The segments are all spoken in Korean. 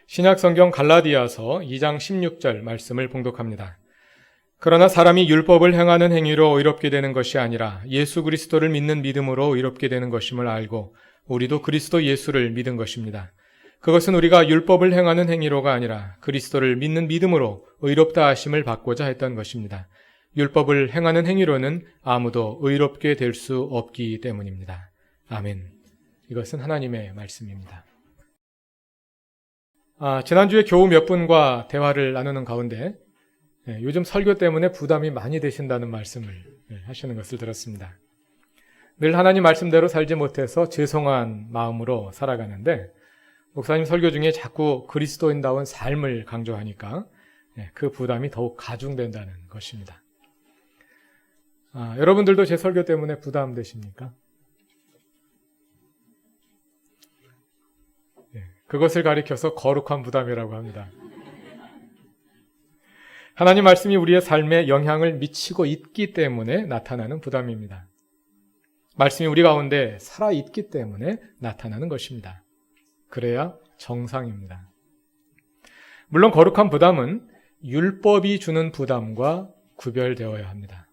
신약성경 갈라디아서 2장 16절 말씀을 봉독합니다. 그러나 사람이 율법을 행하는 행위로 의롭게 되는 것이 아니라 예수 그리스도를 믿는 믿음으로 의롭게 되는 것임을 알고 우리도 그리스도 예수를 믿은 것입니다. 그것은 우리가 율법을 행하는 행위로가 아니라 그리스도를 믿는 믿음으로 의롭다 하심을 받고자 했던 것입니다. 율법을 행하는 행위로는 아무도 의롭게 될 수 없기 때문입니다. 아멘. 이것은 하나님의 말씀입니다. 지난주에 교우 몇 분과 대화를 나누는 가운데 요즘 설교 때문에 부담이 많이 되신다는 말씀을 하시는 것을 들었습니다. 늘 하나님 말씀대로 살지 못해서 죄송한 마음으로 살아가는데 목사님 설교 중에 자꾸 그리스도인다운 삶을 강조하니까 그 부담이 더욱 가중된다는 것입니다. 여러분들도 제 설교 때문에 부담되십니까? 그것을 가리켜서 거룩한 부담이라고 합니다. 하나님 말씀이 우리의 삶에 영향을 미치고 있기 때문에 나타나는 부담입니다. 말씀이 우리 가운데 살아있기 때문에 나타나는 것입니다. 그래야 정상입니다. 물론 거룩한 부담은 율법이 주는 부담과 구별되어야 합니다.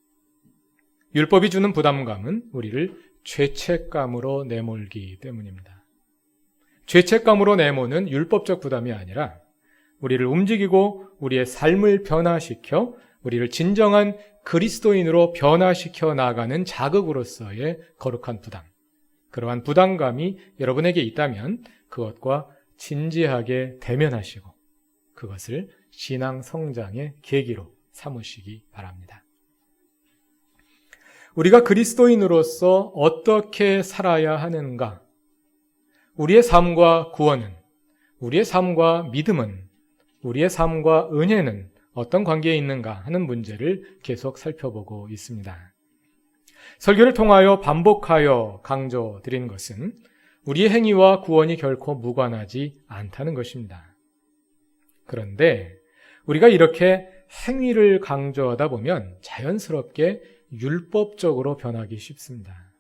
율법이 주는 부담감은 우리를 죄책감으로 내몰기 때문입니다. 죄책감으로 내모는 율법적 부담이 아니라 우리를 움직이고 우리의 삶을 변화시켜 우리를 진정한 그리스도인으로 변화시켜 나가는 자극으로서의 거룩한 부담. 그러한 부담감이 여러분에게 있다면 그것과 진지하게 대면하시고 그것을 신앙 성장의 계기로 삼으시기 바랍니다. 우리가 그리스도인으로서 어떻게 살아야 하는가? 우리의 삶과 구원은, 우리의 삶과 믿음은, 우리의 삶과 은혜는 어떤 관계에 있는가 하는 문제를 계속 살펴보고 있습니다. 설교를 통하여 반복하여 강조드린 것은 우리의 행위와 구원이 결코 무관하지 않다는 것입니다. 그런데 우리가 이렇게 행위를 강조하다 보면 자연스럽게 율법적으로 변하기 쉽습니다.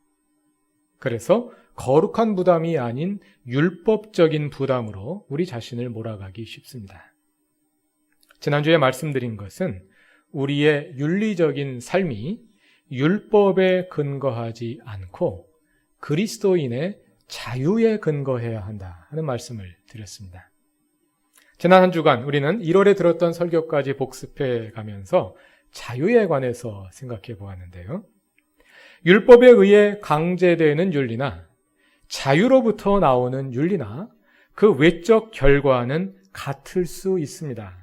그래서 거룩한 부담이 아닌 율법적인 부담으로 우리 자신을 몰아가기 쉽습니다. 지난주에 말씀드린 것은 우리의 윤리적인 삶이 율법에 근거하지 않고 그리스도인의 자유에 근거해야 한다 하는 말씀을 드렸습니다. 지난 한 주간 우리는 1월에 들었던 설교까지 복습해 가면서 자유에 관해서 생각해 보았는데요. 율법에 의해 강제되는 윤리나 자유로부터 나오는 윤리나 그 외적 결과는 같을 수 있습니다.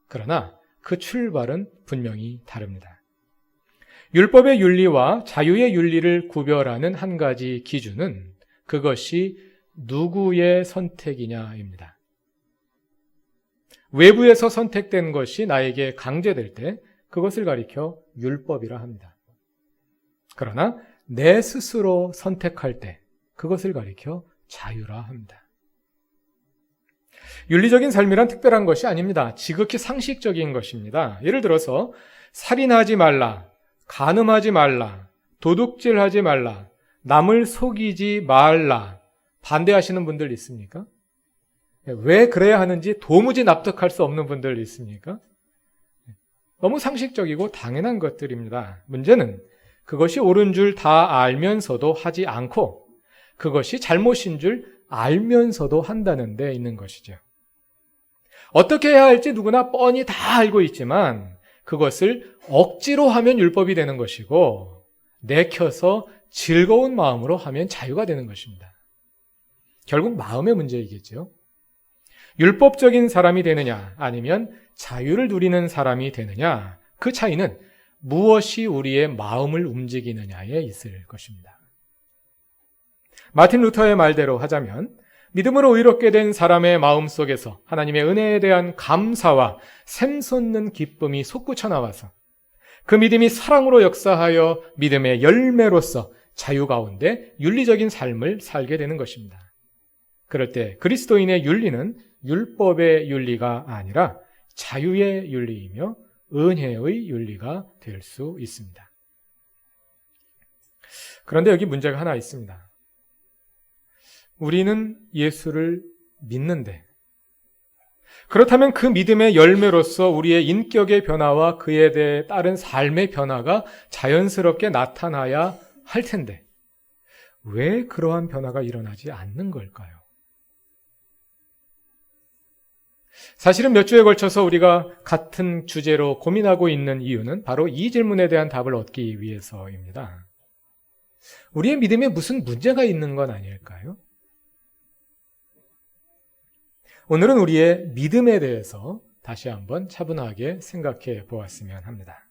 그러나 그 출발은 분명히 다릅니다. 율법의 윤리와 자유의 윤리를 구별하는 한 가지 기준은 그것이 누구의 선택이냐입니다. 외부에서 선택된 것이 나에게 강제될 때 그것을 가리켜 율법이라 합니다. 그러나 내 스스로 선택할 때 그것을 가리켜 자유라 합니다. 윤리적인 삶이란 특별한 것이 아닙니다. 지극히 상식적인 것입니다. 예를 들어서 살인하지 말라, 간음하지 말라, 도둑질하지 말라, 남을 속이지 말라 반대하시는 분들 있습니까? 왜 그래야 하는지 도무지 납득할 수 없는 분들 있습니까? 너무 상식적이고 당연한 것들입니다. 문제는 그것이 옳은 줄 다 알면서도 하지 않고 그것이 잘못인 줄 알면서도 한다는 데 있는 것이죠. 어떻게 해야 할지 누구나 뻔히 다 알고 있지만 그것을 억지로 하면 율법이 되는 것이고 내켜서 즐거운 마음으로 하면 자유가 되는 것입니다. 결국 마음의 문제이겠죠. 율법적인 사람이 되느냐 아니면 자유를 누리는 사람이 되느냐 그 차이는 무엇이 우리의 마음을 움직이느냐에 있을 것입니다. 마틴 루터의 말대로 하자면 믿음으로 의롭게 된 사람의 마음 속에서 하나님의 은혜에 대한 감사와 샘솟는 기쁨이 솟구쳐 나와서 그 믿음이 사랑으로 역사하여 믿음의 열매로서 자유 가운데 윤리적인 삶을 살게 되는 것입니다. 그럴 때 그리스도인의 윤리는 율법의 윤리가 아니라 자유의 윤리이며 은혜의 윤리가 될 수 있습니다. 그런데 여기 문제가 하나 있습니다. 우리는 예수를 믿는데 그렇다면 그 믿음의 열매로서 우리의 인격의 변화와 그에 대해 따른 삶의 변화가 자연스럽게 나타나야 할 텐데 왜 그러한 변화가 일어나지 않는 걸까요? 사실은 몇 주에 걸쳐서 우리가 같은 주제로 고민하고 있는 이유는 바로 이 질문에 대한 답을 얻기 위해서입니다. 우리의 믿음에 무슨 문제가 있는 건 아닐까요? 오늘은 우리의 믿음에 대해서 다시 한번 차분하게 생각해 보았으면 합니다.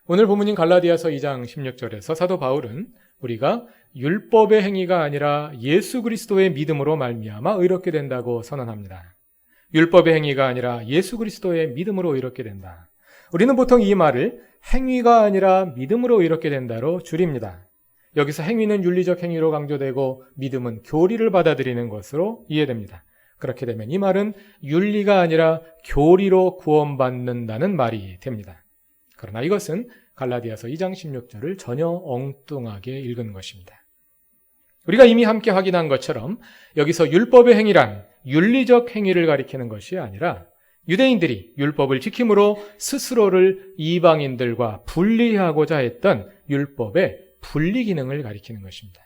오늘 본문인 갈라디아서 2장 16절에서 사도 바울은 우리가 율법의 행위가 아니라 예수 그리스도의 믿음으로 말미암아 의롭게 된다고 선언합니다. 율법의 행위가 아니라 예수 그리스도의 믿음으로 의롭게 된다. 우리는 보통 이 말을 행위가 아니라 믿음으로 의롭게 된다로 줄입니다. 여기서 행위는 윤리적 행위로 강조되고 믿음은 교리를 받아들이는 것으로 이해됩니다. 그렇게 되면 이 말은 윤리가 아니라 교리로 구원받는다는 말이 됩니다. 그러나 이것은 갈라디아서 2장 16절을 전혀 엉뚱하게 읽은 것입니다. 우리가 이미 함께 확인한 것처럼 여기서 율법의 행위란 윤리적 행위를 가리키는 것이 아니라 유대인들이 율법을 지킴으로 스스로를 이방인들과 분리하고자 했던 율법의 분리 기능을 가리키는 것입니다.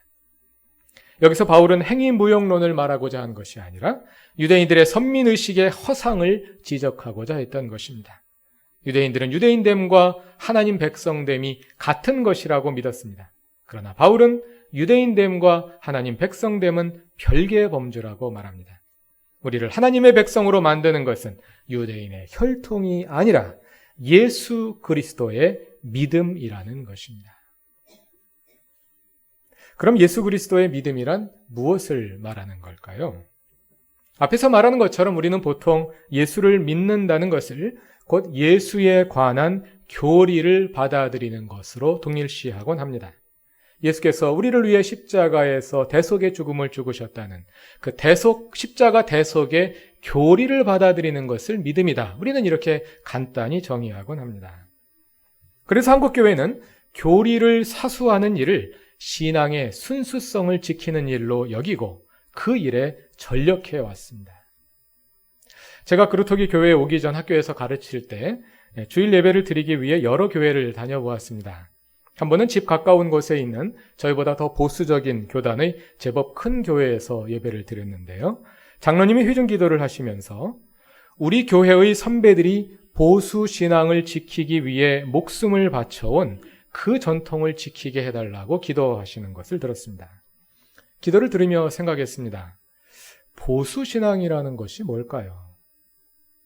여기서 바울은 행위 무용론을 말하고자 한 것이 아니라 유대인들의 선민의식의 허상을 지적하고자 했던 것입니다. 유대인들은 유대인됨과 하나님 백성됨이 같은 것이라고 믿었습니다. 그러나 바울은 유대인됨과 하나님 백성됨은 별개의 범주라고 말합니다. 우리를 하나님의 백성으로 만드는 것은 유대인의 혈통이 아니라 예수 그리스도의 믿음이라는 것입니다. 그럼 예수 그리스도의 믿음이란 무엇을 말하는 걸까요? 앞에서 말하는 것처럼 우리는 보통 예수를 믿는다는 것을 곧 예수에 관한 교리를 받아들이는 것으로 동일시하곤 합니다. 예수께서 우리를 위해 십자가에서 대속의 죽음을 죽으셨다는 그 십자가 대속의 교리를 받아들이는 것을 믿음이다. 우리는 이렇게 간단히 정의하곤 합니다. 그래서 한국교회는 교리를 사수하는 일을 신앙의 순수성을 지키는 일로 여기고 그 일에 전력해 왔습니다. 제가 그루터기 교회에 오기 전 학교에서 가르칠 때 주일 예배를 드리기 위해 여러 교회를 다녀보았습니다. 한 번은 집 가까운 곳에 있는 저희보다 더 보수적인 교단의 제법 큰 교회에서 예배를 드렸는데요. 장로님이 회중 기도를 하시면서 우리 교회의 선배들이 보수 신앙을 지키기 위해 목숨을 바쳐온 그 전통을 지키게 해달라고 기도하시는 것을 들었습니다. 기도를 들으며 생각했습니다. 보수 신앙이라는 것이 뭘까요?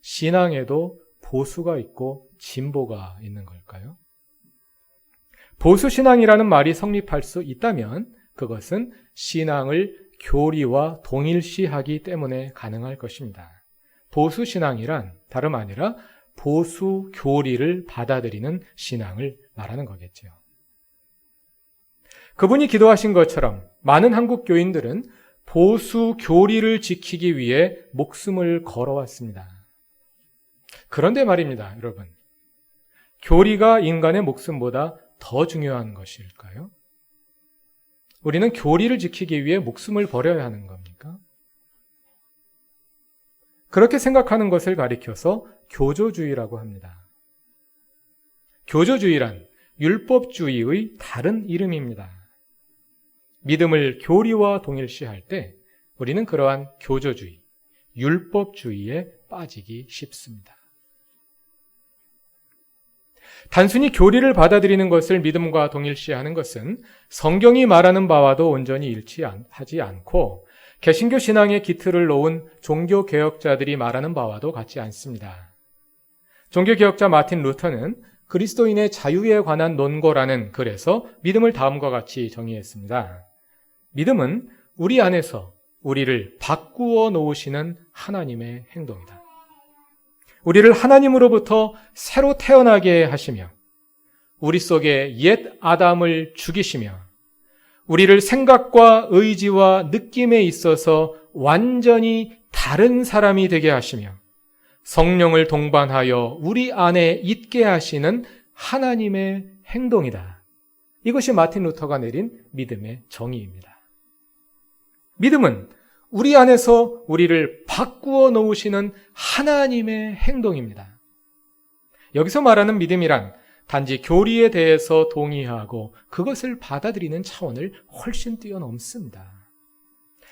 신앙에도 보수가 있고 진보가 있는 걸까요? 보수 신앙이라는 말이 성립할 수 있다면 그것은 신앙을 교리와 동일시하기 때문에 가능할 것입니다. 보수 신앙이란 다름 아니라 보수 교리를 받아들이는 신앙을 말하는 거겠죠. 그분이 기도하신 것처럼 많은 한국 교인들은 보수 교리를 지키기 위해 목숨을 걸어왔습니다. 그런데 말입니다, 여러분. 교리가 인간의 목숨보다 더 중요한 것일까요? 우리는 교리를 지키기 위해 목숨을 버려야 하는 겁니까? 그렇게 생각하는 것을 가리켜서 교조주의라고 합니다. 교조주의란 율법주의의 다른 이름입니다. 믿음을 교리와 동일시할 때 우리는 그러한 교조주의, 율법주의에 빠지기 쉽습니다. 단순히 교리를 받아들이는 것을 믿음과 동일시하는 것은 성경이 말하는 바와도 온전히 일치하지 않고 개신교 신앙의 기틀을 놓은 종교개혁자들이 말하는 바와도 같지 않습니다. 종교개혁자 마틴 루터는 그리스도인의 자유에 관한 논거라는 글에서 믿음을 다음과 같이 정의했습니다. 믿음은 우리 안에서 우리를 바꾸어 놓으시는 하나님의 행동이다. 우리를 하나님으로부터 새로 태어나게 하시며 우리 속에 옛 아담을 죽이시며 우리를 생각과 의지와 느낌에 있어서 완전히 다른 사람이 되게 하시며 성령을 동반하여 우리 안에 있게 하시는 하나님의 행동이다. 이것이 마틴 루터가 내린 믿음의 정의입니다. 믿음은 우리 안에서 우리를 바꾸어 놓으시는 하나님의 행동입니다. 여기서 말하는 믿음이란 단지 교리에 대해서 동의하고 그것을 받아들이는 차원을 훨씬 뛰어넘습니다.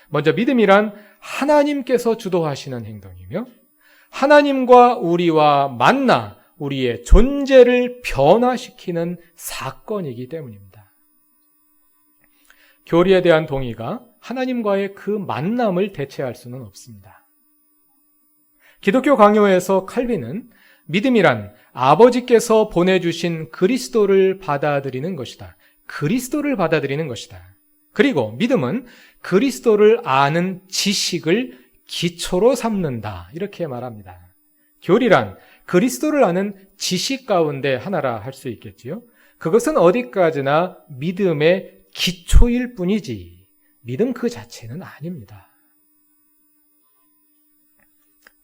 먼저 믿음이란 하나님께서 주도하시는 행동이며 하나님과 우리와 만나 우리의 존재를 변화시키는 사건이기 때문입니다. 교리에 대한 동의가 하나님과의 그 만남을 대체할 수는 없습니다. 기독교 강요에서 칼빈은 믿음이란 아버지께서 보내주신 그리스도를 받아들이는 것이다. 그리스도를 받아들이는 것이다. 그리고 믿음은 그리스도를 아는 지식을 기초로 삼는다. 이렇게 말합니다. 교리란 그리스도를 아는 지식 가운데 하나라 할 수 있겠지요. 그것은 어디까지나 믿음의 기초일 뿐이지 믿음 그 자체는 아닙니다.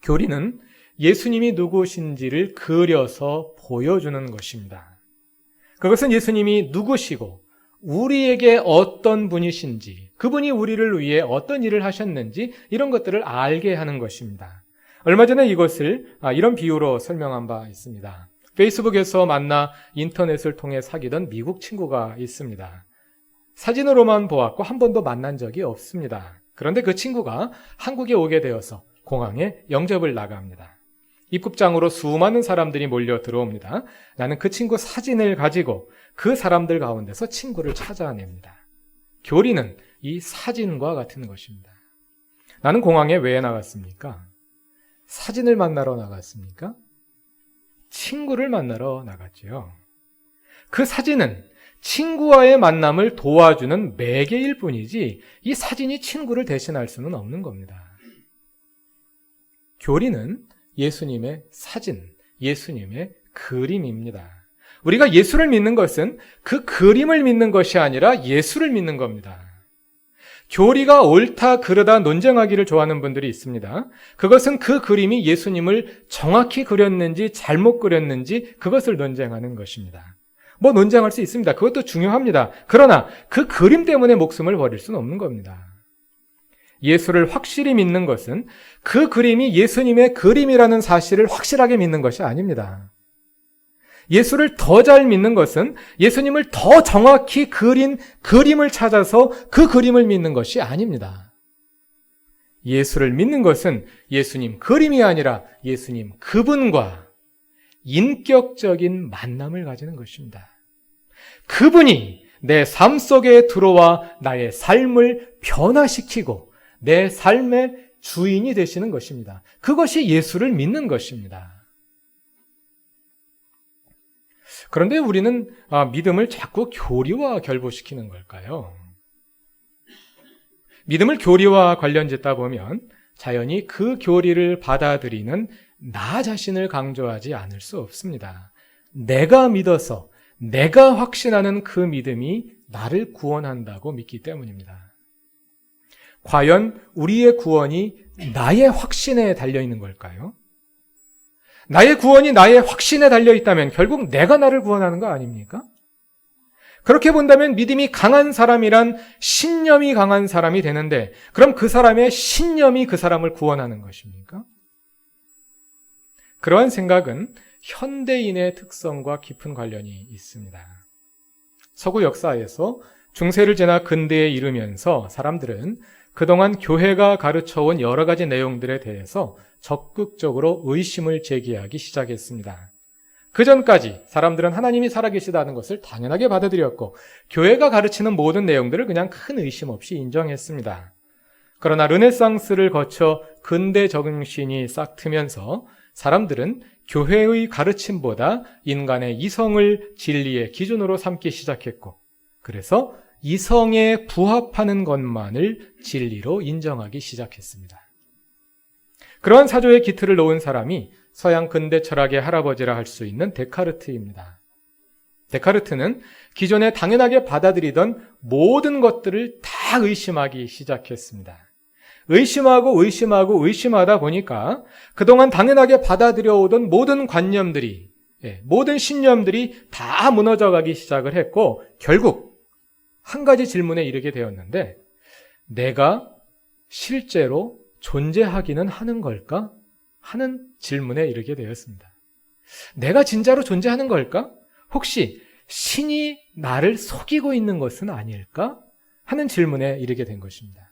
교리는 예수님이 누구신지를 그려서 보여주는 것입니다. 그것은 예수님이 누구시고 우리에게 어떤 분이신지, 그분이 우리를 위해 어떤 일을 하셨는지 이런 것들을 알게 하는 것입니다. 얼마 전에 이것을 이런 비유로 설명한 바 있습니다. 페이스북에서 만나 인터넷을 통해 사귀던 미국 친구가 있습니다. 사진으로만 보았고 한 번도 만난 적이 없습니다. 그런데 그 친구가 한국에 오게 되어서 공항에 영접을 나갑니다. 입국장으로 수많은 사람들이 몰려 들어옵니다. 나는 그 친구 사진을 가지고 그 사람들 가운데서 친구를 찾아냅니다. 교리는 이 사진과 같은 것입니다. 나는 공항에 왜 나갔습니까? 사진을 만나러 나갔습니까? 친구를 만나러 나갔지요. 그 사진은 친구와의 만남을 도와주는 매개일 뿐이지 이 사진이 친구를 대신할 수는 없는 겁니다. 교리는 예수님의 사진, 예수님의 그림입니다. 우리가 예수를 믿는 것은 그 그림을 믿는 것이 아니라 예수를 믿는 겁니다. 교리가 옳다 그르다 논쟁하기를 좋아하는 분들이 있습니다. 그것은 그 그림이 예수님을 정확히 그렸는지 잘못 그렸는지 그것을 논쟁하는 것입니다. 뭐 논쟁할 수 있습니다. 그것도 중요합니다. 그러나 그 그림 때문에 목숨을 버릴 수는 없는 겁니다. 예수를 확실히 믿는 것은 그 그림이 예수님의 그림이라는 사실을 확실하게 믿는 것이 아닙니다. 예수를 더 잘 믿는 것은 예수님을 더 정확히 그린 그림을 찾아서 그 그림을 믿는 것이 아닙니다. 예수를 믿는 것은 예수님 그림이 아니라 예수님 그분과 인격적인 만남을 가지는 것입니다. 그분이 내 삶 속에 들어와 나의 삶을 변화시키고 내 삶의 주인이 되시는 것입니다. 그것이 예수를 믿는 것입니다. 그런데 우리는 믿음을 자꾸 교리와 결부시키는 걸까요? 믿음을 교리와 관련짓다 보면 자연히 그 교리를 받아들이는 나 자신을 강조하지 않을 수 없습니다. 내가 믿어서 내가 확신하는 그 믿음이 나를 구원한다고 믿기 때문입니다. 과연 우리의 구원이 나의 확신에 달려있는 걸까요? 나의 구원이 나의 확신에 달려있다면 결국 내가 나를 구원하는 거 아닙니까? 그렇게 본다면 믿음이 강한 사람이란 신념이 강한 사람이 되는데 그럼 그 사람의 신념이 그 사람을 구원하는 것입니까? 그러한 생각은 현대인의 특성과 깊은 관련이 있습니다. 서구 역사에서 중세를 지나 근대에 이르면서 사람들은 그동안 교회가 가르쳐온 여러 가지 내용들에 대해서 적극적으로 의심을 제기하기 시작했습니다. 그 전까지 사람들은 하나님이 살아계시다는 것을 당연하게 받아들였고 교회가 가르치는 모든 내용들을 그냥 큰 의심 없이 인정했습니다. 그러나 르네상스를 거쳐 근대 정신이 싹 트면서 사람들은 교회의 가르침보다 인간의 이성을 진리의 기준으로 삼기 시작했고 그래서 이성에 부합하는 것만을 진리로 인정하기 시작했습니다. 그러한 사조의 기틀을 놓은 사람이 서양 근대 철학의 할아버지라 할 수 있는 데카르트입니다. 데카르트는 기존에 당연하게 받아들이던 모든 것들을 다 의심하기 시작했습니다. 의심하다 보니까 그동안 당연하게 받아들여오던 모든 관념들이, 모든 신념들이 다 무너져가기 시작을 했고 결국 한 가지 질문에 이르게 되었는데 내가 실제로 존재하기는 하는 걸까? 하는 질문에 이르게 되었습니다. 내가 진짜로 존재하는 걸까? 혹시 신이 나를 속이고 있는 것은 아닐까? 하는 질문에 이르게 된 것입니다.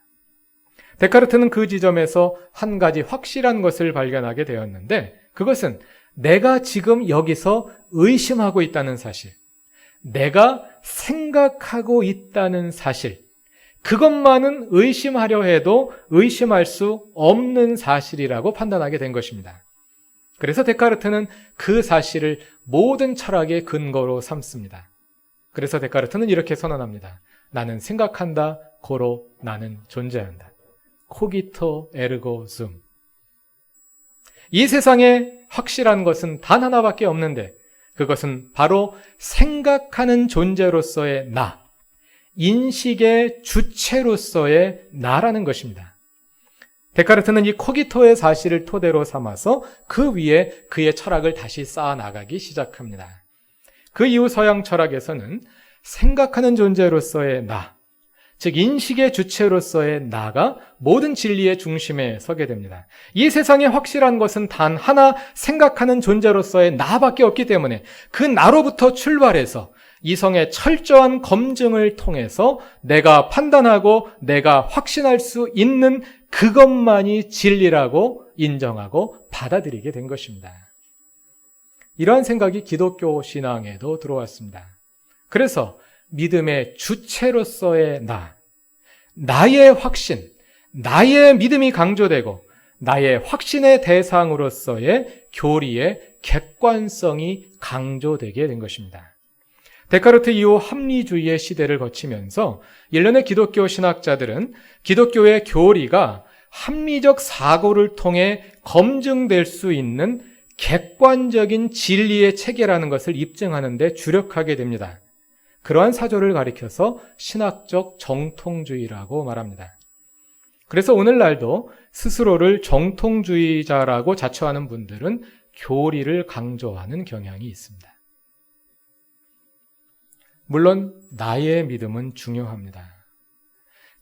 데카르트는 그 지점에서 한 가지 확실한 것을 발견하게 되었는데, 그것은 내가 지금 여기서 의심하고 있다는 사실, 내가 생각하고 있다는 사실, 그것만은 의심하려 해도 의심할 수 없는 사실이라고 판단하게 된 것입니다. 그래서 데카르트는 그 사실을 모든 철학의 근거로 삼습니다. 그래서 데카르트는 이렇게 선언합니다. 나는 생각한다, 고로 나는 존재한다. 코기토 에르고 숨. 이 세상에 확실한 것은 단 하나밖에 없는데, 그것은 바로 생각하는 존재로서의 나, 인식의 주체로서의 나라는 것입니다. 데카르트는 이 코기토의 사실을 토대로 삼아서 그 위에 그의 철학을 다시 쌓아나가기 시작합니다. 그 이후 서양 철학에서는 생각하는 존재로서의 나, 즉 인식의 주체로서의 나가 모든 진리의 중심에 서게 됩니다. 이 세상에 확실한 것은 단 하나, 생각하는 존재로서의 나밖에 없기 때문에 그 나로부터 출발해서 이성의 철저한 검증을 통해서 내가 판단하고 내가 확신할 수 있는 그것만이 진리라고 인정하고 받아들이게 된 것입니다. 이러한 생각이 기독교 신앙에도 들어왔습니다. 그래서 믿음의 주체로서의 나, 나의 확신, 나의 믿음이 강조되고 나의 확신의 대상으로서의 교리의 객관성이 강조되게 된 것입니다. 데카르트 이후 합리주의의 시대를 거치면서 일련의 기독교 신학자들은 기독교의 교리가 합리적 사고를 통해 검증될 수 있는 객관적인 진리의 체계라는 것을 입증하는 데 주력하게 됩니다. 그러한 사조를 가리켜서 신학적 정통주의라고 말합니다. 그래서 오늘날도 스스로를 정통주의자라고 자처하는 분들은 교리를 강조하는 경향이 있습니다. 물론 나의 믿음은 중요합니다.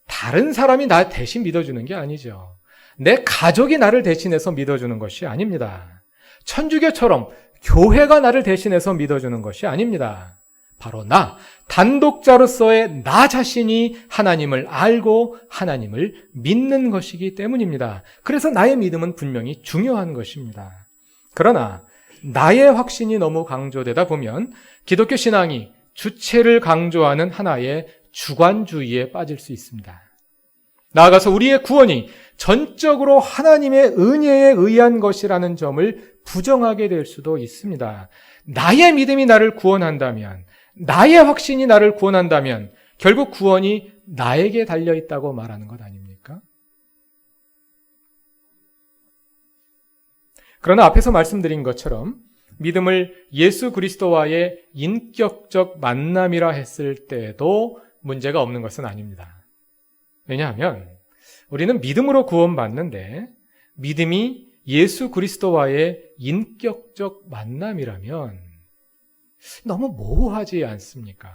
다른 사람이 나 대신 믿어주는 게 아니죠. 내 가족이 나를 대신해서 믿어주는 것이 아닙니다. 천주교처럼 교회가 나를 대신해서 믿어주는 것이 아닙니다. 바로 나, 단독자로서의 나 자신이 하나님을 알고 하나님을 믿는 것이기 때문입니다. 그래서 나의 믿음은 분명히 중요한 것입니다. 그러나 나의 확신이 너무 강조되다 보면 기독교 신앙이 주체를 강조하는 하나의 주관주의에 빠질 수 있습니다. 나아가서 우리의 구원이 전적으로 하나님의 은혜에 의한 것이라는 점을 부정하게 될 수도 있습니다. 나의 믿음이 나를 구원한다면, 나의 확신이 나를 구원한다면 결국 구원이 나에게 달려있다고 말하는 것 아닙니까? 그러나 앞에서 말씀드린 것처럼 믿음을 예수 그리스도와의 인격적 만남이라 했을 때도 문제가 없는 것은 아닙니다. 왜냐하면 우리는 믿음으로 구원받는데 믿음이 예수 그리스도와의 인격적 만남이라면 너무 모호하지 않습니까?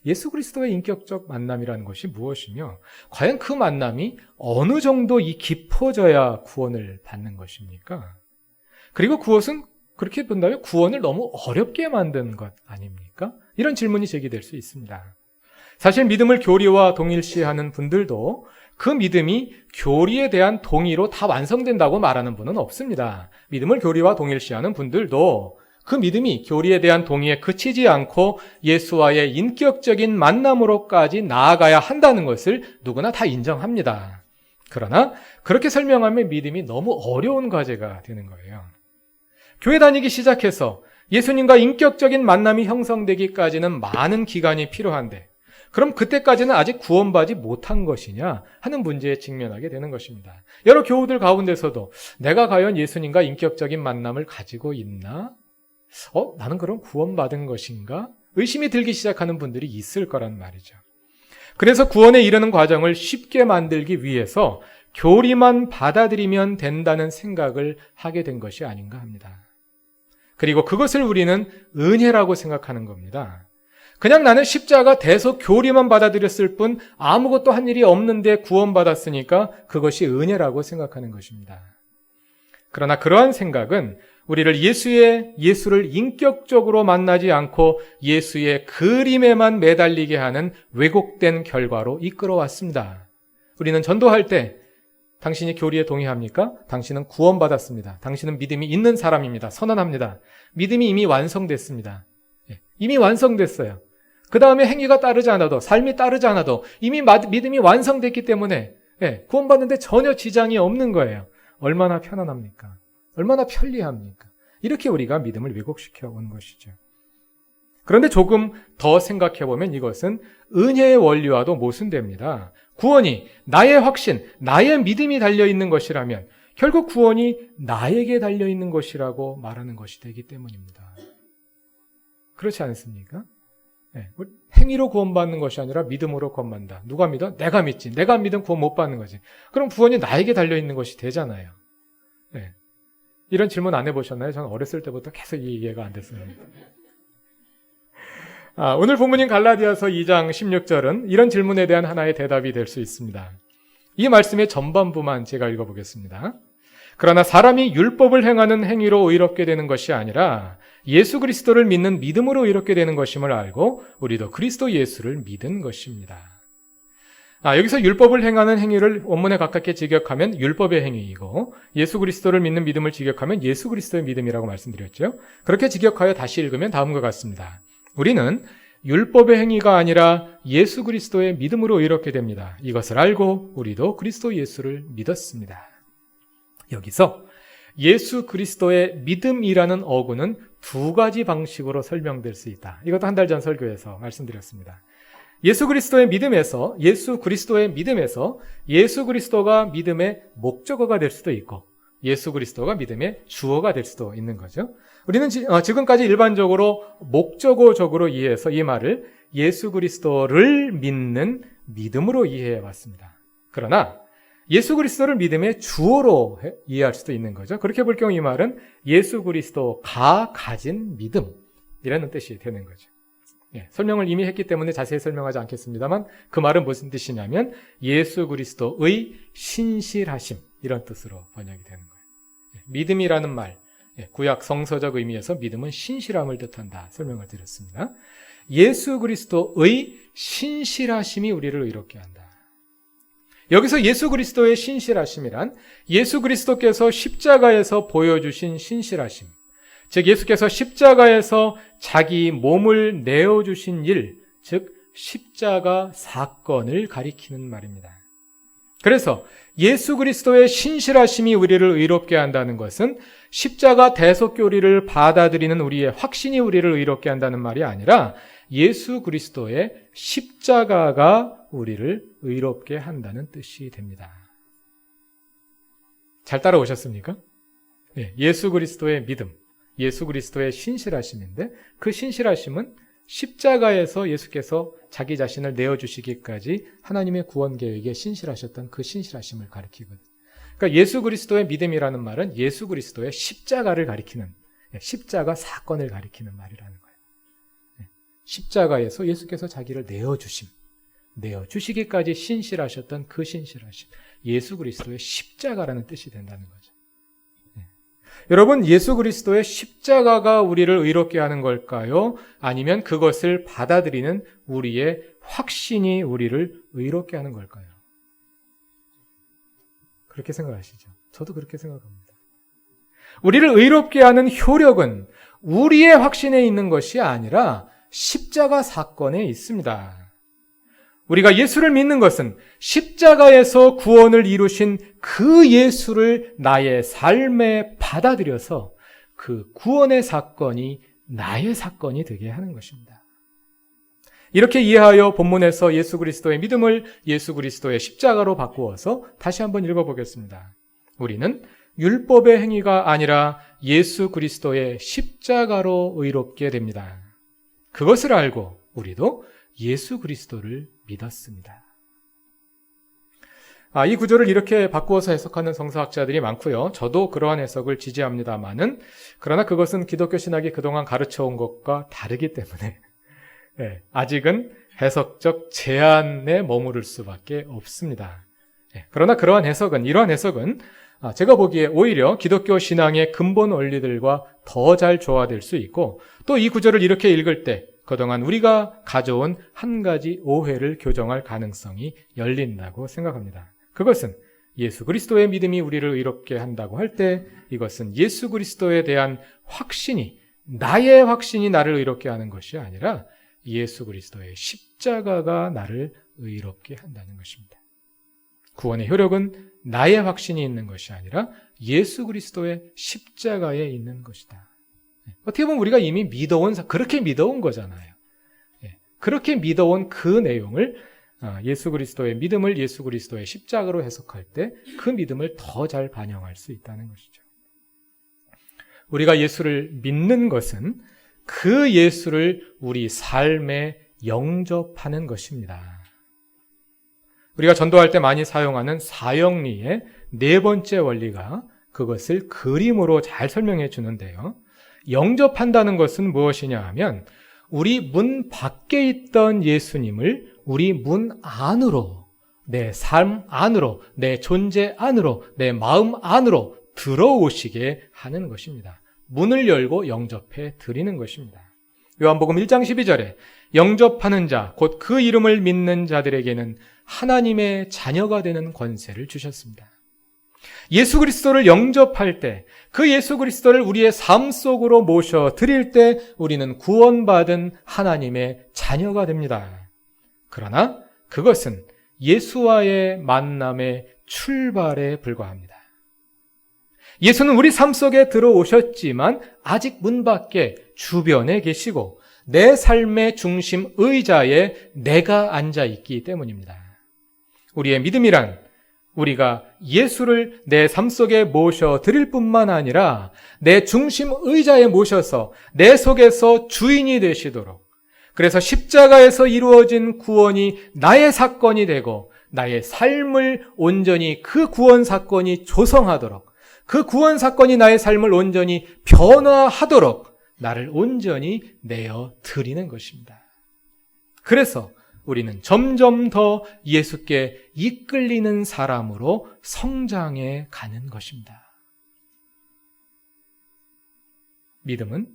예수 그리스도의 인격적 만남이라는 것이 무엇이며 과연 그 만남이 어느 정도 깊어져야 구원을 받는 것입니까? 그리고 그것은 그렇게 본다면 구원을 너무 어렵게 만든 것 아닙니까? 이런 질문이 제기될 수 있습니다. 사실 믿음을 교리와 동일시하는 분들도 그 믿음이 교리에 대한 동의로 다 완성된다고 말하는 분은 없습니다. 믿음을 교리와 동일시하는 분들도 그 믿음이 교리에 대한 동의에 그치지 않고 예수와의 인격적인 만남으로까지 나아가야 한다는 것을 누구나 다 인정합니다. 그러나 그렇게 설명하면 믿음이 너무 어려운 과제가 되는 거예요. 교회 다니기 시작해서 예수님과 인격적인 만남이 형성되기까지는 많은 기간이 필요한데 그럼 그때까지는 아직 구원받지 못한 것이냐 하는 문제에 직면하게 되는 것입니다. 여러 교우들 가운데서도 내가 과연 예수님과 인격적인 만남을 가지고 있나? 나는 그럼 구원받은 것인가? 의심이 들기 시작하는 분들이 있을 거란 말이죠. 그래서 구원에 이르는 과정을 쉽게 만들기 위해서 교리만 받아들이면 된다는 생각을 하게 된 것이 아닌가 합니다. 그리고 그것을 우리는 은혜라고 생각하는 겁니다. 그냥 나는 십자가 대속 교리만 받아들였을 뿐 아무것도 한 일이 없는데 구원받았으니까 그것이 은혜라고 생각하는 것입니다. 그러나 그러한 생각은 우리를 예수를 인격적으로 만나지 않고 예수의 그림에만 매달리게 하는 왜곡된 결과로 이끌어왔습니다. 우리는 전도할 때 당신이 교리에 동의합니까? 당신은 구원받았습니다. 당신은 믿음이 있는 사람입니다. 선언합니다. 믿음이 이미 완성됐습니다. 이미 완성됐어요. 그 다음에 행위가 따르지 않아도, 삶이 따르지 않아도 이미 믿음이 완성됐기 때문에 구원받는데 전혀 지장이 없는 거예요. 얼마나 편안합니까? 얼마나 편리합니까? 이렇게 우리가 믿음을 왜곡시켜 온 것이죠. 그런데 조금 더 생각해보면 이것은 은혜의 원리와도 모순됩니다. 구원이 나의 확신, 나의 믿음이 달려있는 것이라면 결국 구원이 나에게 달려있는 것이라고 말하는 것이 되기 때문입니다. 그렇지 않습니까? 행위로 구원받는 것이 아니라 믿음으로 구원받는다. 누가 믿어? 내가 믿지. 내가 안 믿으면 구원 못 받는 거지. 그럼 구원이 나에게 달려있는 것이 되잖아요. 이런 질문 안 해보셨나요? 저는 어렸을 때부터 계속 이해가 안 됐어요. 오늘 본문인 갈라디아서 2장 16절은 이런 질문에 대한 하나의 대답이 될 수 있습니다. 이 말씀의 전반부만 제가 읽어보겠습니다. 그러나 사람이 율법을 행하는 행위로 의롭게 되는 것이 아니라 예수 그리스도를 믿는 믿음으로 의롭게 되는 것임을 알고 우리도 그리스도 예수를 믿은 것입니다. 여기서 율법을 행하는 행위를 원문에 가깝게 직역하면 율법의 행위이고 예수 그리스도를 믿는 믿음을 직역하면 예수 그리스도의 믿음이라고 말씀드렸죠. 그렇게 직역하여 다시 읽으면 다음과 같습니다. 우리는 율법의 행위가 아니라 예수 그리스도의 믿음으로 의롭게 됩니다. 이것을 알고 우리도 그리스도 예수를 믿었습니다. 여기서 예수 그리스도의 믿음이라는 어구는 두 가지 방식으로 설명될 수 있다. 이것도 한 달 전 설교에서 말씀드렸습니다. 예수 그리스도의 믿음에서 예수 그리스도가 믿음의 목적어가 될 수도 있고 예수 그리스도가 믿음의 주어가 될 수도 있는 거죠. 우리는 지금까지 일반적으로 목적어적으로 이해해서 이 말을 예수 그리스도를 믿는 믿음으로 이해해 왔습니다. 그러나 예수 그리스도를 믿음의 주어로 이해할 수도 있는 거죠. 그렇게 볼 경우 이 말은 예수 그리스도가 가진 믿음이라는 뜻이 되는 거죠. 설명을 이미 했기 때문에 자세히 설명하지 않겠습니다만 그 말은 무슨 뜻이냐면 예수 그리스도의 신실하심 이런 뜻으로 번역이 되는 거예요. 믿음이라는 말, 구약 성서적 의미에서 믿음은 신실함을 뜻한다 설명을 드렸습니다. 예수 그리스도의 신실하심이 우리를 의롭게 한다. 여기서 예수 그리스도의 신실하심이란 예수 그리스도께서 십자가에서 보여주신 신실하심, 즉 예수께서 십자가에서 자기 몸을 내어주신 일, 즉 십자가 사건을 가리키는 말입니다. 그래서 예수 그리스도의 신실하심이 우리를 의롭게 한다는 것은 십자가 대속교리를 받아들이는 우리의 확신이 우리를 의롭게 한다는 말이 아니라 예수 그리스도의 십자가가 우리를 의롭게 한다는 뜻이 됩니다. 잘 따라오셨습니까? 예수 그리스도의 믿음, 예수 그리스도의 신실하심인데 그 신실하심은 십자가에서 예수께서 자기 자신을 내어주시기까지 하나님의 구원 계획에 신실하셨던 그 신실하심을 가리키거든요. 그러니까 예수 그리스도의 믿음이라는 말은 예수 그리스도의 십자가를 가리키는, 십자가 사건을 가리키는 말이라는 거예요. 십자가에서 예수께서 자기를 내어주시기까지 신실하셨던 그 신실하심, 예수 그리스도의 십자가라는 뜻이 된다는 거죠. 여러분, 예수 그리스도의 십자가가 우리를 의롭게 하는 걸까요? 아니면 그것을 받아들이는 우리의 확신이 우리를 의롭게 하는 걸까요? 그렇게 생각하시죠? 저도 그렇게 생각합니다. 우리를 의롭게 하는 효력은 우리의 확신에 있는 것이 아니라 십자가 사건에 있습니다. 우리가 예수를 믿는 것은 십자가에서 구원을 이루신 그 예수를 나의 삶에 받아들여서 그 구원의 사건이 나의 사건이 되게 하는 것입니다. 이렇게 이해하여 본문에서 예수 그리스도의 믿음을 예수 그리스도의 십자가로 바꾸어서 다시 한번 읽어보겠습니다. 우리는 율법의 행위가 아니라 예수 그리스도의 십자가로 의롭게 됩니다. 그것을 알고 우리도 예수 그리스도를 믿었습니다. 이 구절을 이렇게 바꾸어서 해석하는 성서학자들이 많고요. 저도 그러한 해석을 지지합니다만은 그러나 그것은 기독교 신학이 그동안 가르쳐온 것과 다르기 때문에 아직은 해석적 제한에 머무를 수밖에 없습니다. 그러나 이러한 해석은 제가 보기에 오히려 기독교 신앙의 근본 원리들과 더 잘 조화될 수 있고, 또 이 구절을 이렇게 읽을 때 그동안 우리가 가져온 한 가지 오해를 교정할 가능성이 열린다고 생각합니다. 그것은 예수 그리스도의 믿음이 우리를 의롭게 한다고 할 때, 이것은 예수 그리스도에 대한 확신이, 나의 확신이 나를 의롭게 하는 것이 아니라 예수 그리스도의 십자가가 나를 의롭게 한다는 것입니다. 구원의 효력은 나의 확신이 있는 것이 아니라 예수 그리스도의 십자가에 있는 것이다. 어떻게 보면 우리가 이미 그렇게 믿어온 거잖아요. 그렇게 믿어온 그 내용을 예수 그리스도의 믿음을 예수 그리스도의 십자가로 해석할 때 그 믿음을 더 잘 반영할 수 있다는 것이죠. 우리가 예수를 믿는 것은 그 예수를 우리 삶에 영접하는 것입니다. 우리가 전도할 때 많이 사용하는 사형리의 네 번째 원리가 그것을 그림으로 잘 설명해 주는데요. 영접한다는 것은 무엇이냐 하면, 우리 문 밖에 있던 예수님을 우리 문 안으로, 내 삶 안으로, 내 존재 안으로, 내 마음 안으로 들어오시게 하는 것입니다. 문을 열고 영접해 드리는 것입니다. 요한복음 1장 12절에 영접하는 자, 곧 그 이름을 믿는 자들에게는 하나님의 자녀가 되는 권세를 주셨습니다. 예수 그리스도를 영접할 때, 그 예수 그리스도를 우리의 삶 속으로 모셔 드릴 때 우리는 구원받은 하나님의 자녀가 됩니다. 그러나 그것은 예수와의 만남의 출발에 불과합니다. 예수는 우리 삶 속에 들어오셨지만 아직 문 밖에 주변에 계시고 내 삶의 중심 의자에 내가 앉아 있기 때문입니다. 우리의 믿음이란 우리가 예수를 내 삶 속에 모셔 드릴 뿐만 아니라 내 중심 의자에 모셔서 내 속에서 주인이 되시도록, 그래서 십자가에서 이루어진 구원이 나의 사건이 되고 나의 삶을 온전히 그 구원 사건이 조성하도록, 그 구원 사건이 나의 삶을 온전히 변화하도록 나를 온전히 내어 드리는 것입니다. 그래서 우리는 점점 더 예수께 이끌리는 사람으로 성장해 가는 것입니다. 믿음은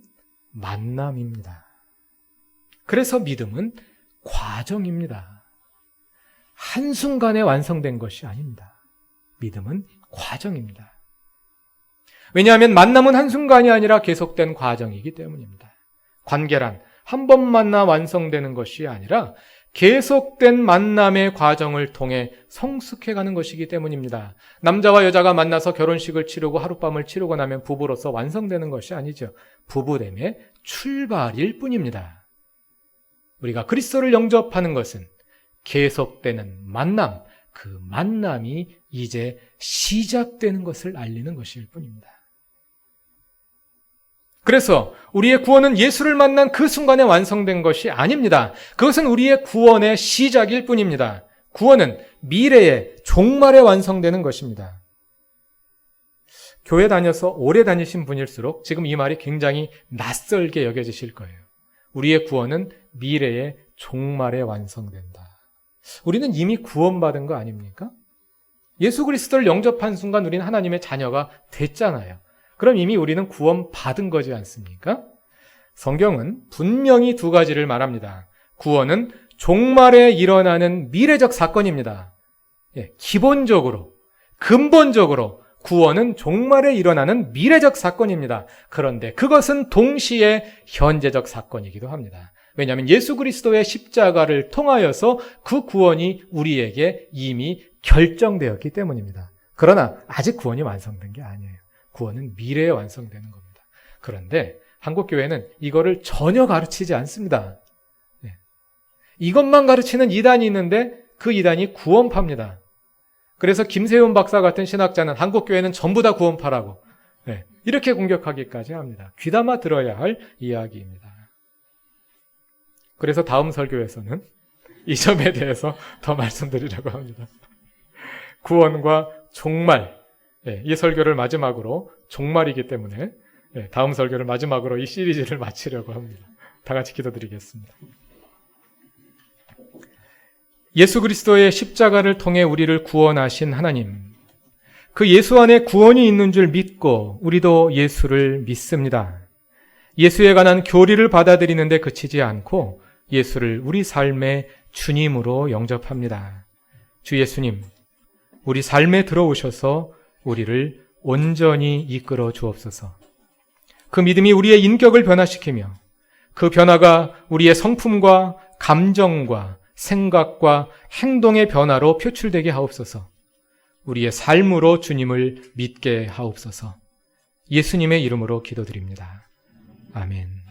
만남입니다. 그래서 믿음은 과정입니다. 한순간에 완성된 것이 아닙니다. 믿음은 과정입니다. 왜냐하면 만남은 한순간이 아니라 계속된 과정이기 때문입니다. 관계란 한 번 만나 완성되는 것이 아니라 계속된 만남의 과정을 통해 성숙해가는 것이기 때문입니다. 남자와 여자가 만나서 결혼식을 치르고 하룻밤을 치르고 나면 부부로서 완성되는 것이 아니죠. 부부됨의 출발일 뿐입니다. 우리가 그리스도를 영접하는 것은 계속되는 만남, 그 만남이 이제 시작되는 것을 알리는 것일 뿐입니다. 그래서 우리의 구원은 예수를 만난 그 순간에 완성된 것이 아닙니다. 그것은 우리의 구원의 시작일 뿐입니다. 구원은 미래의 종말에 완성되는 것입니다. 교회 다녀서 오래 다니신 분일수록 지금 이 말이 굉장히 낯설게 여겨지실 거예요. 우리의 구원은 미래의 종말에 완성된다. 우리는 이미 구원받은 거 아닙니까? 예수 그리스도를 영접한 순간 우리는 하나님의 자녀가 됐잖아요. 그럼 이미 우리는 구원받은 거지 않습니까? 성경은 분명히 두 가지를 말합니다. 구원은 종말에 일어나는 미래적 사건입니다. 기본적으로, 근본적으로 구원은 종말에 일어나는 미래적 사건입니다. 그런데 그것은 동시에 현재적 사건이기도 합니다. 왜냐하면 예수 그리스도의 십자가를 통하여서 그 구원이 우리에게 이미 결정되었기 때문입니다. 그러나 아직 구원이 완성된 게 아니에요. 구원은 미래에 완성되는 겁니다. 그런데 한국교회는 이거를 전혀 가르치지 않습니다. 이것만 가르치는 이단이 있는데 그 이단이 구원파입니다. 그래서 김세훈 박사 같은 신학자는 한국교회는 전부 다 구원파라고 이렇게 공격하기까지 합니다. 귀담아 들어야 할 이야기입니다. 그래서 다음 설교에서는 이 점에 대해서 더 말씀드리려고 합니다. 구원과 종말, 이 설교를 마지막으로, 종말이기 때문에 다음 설교를 마지막으로 이 시리즈를 마치려고 합니다. 다 같이 기도드리겠습니다. 예수 그리스도의 십자가를 통해 우리를 구원하신 하나님, 그 예수 안에 구원이 있는 줄 믿고 우리도 예수를 믿습니다. 예수에 관한 교리를 받아들이는데 그치지 않고 예수를 우리 삶의 주님으로 영접합니다. 주 예수님, 우리 삶에 들어오셔서 우리를 온전히 이끌어 주옵소서. 그 믿음이 우리의 인격을 변화시키며 그 변화가 우리의 성품과 감정과 생각과 행동의 변화로 표출되게 하옵소서. 우리의 삶으로 주님을 믿게 하옵소서. 예수님의 이름으로 기도드립니다. 아멘.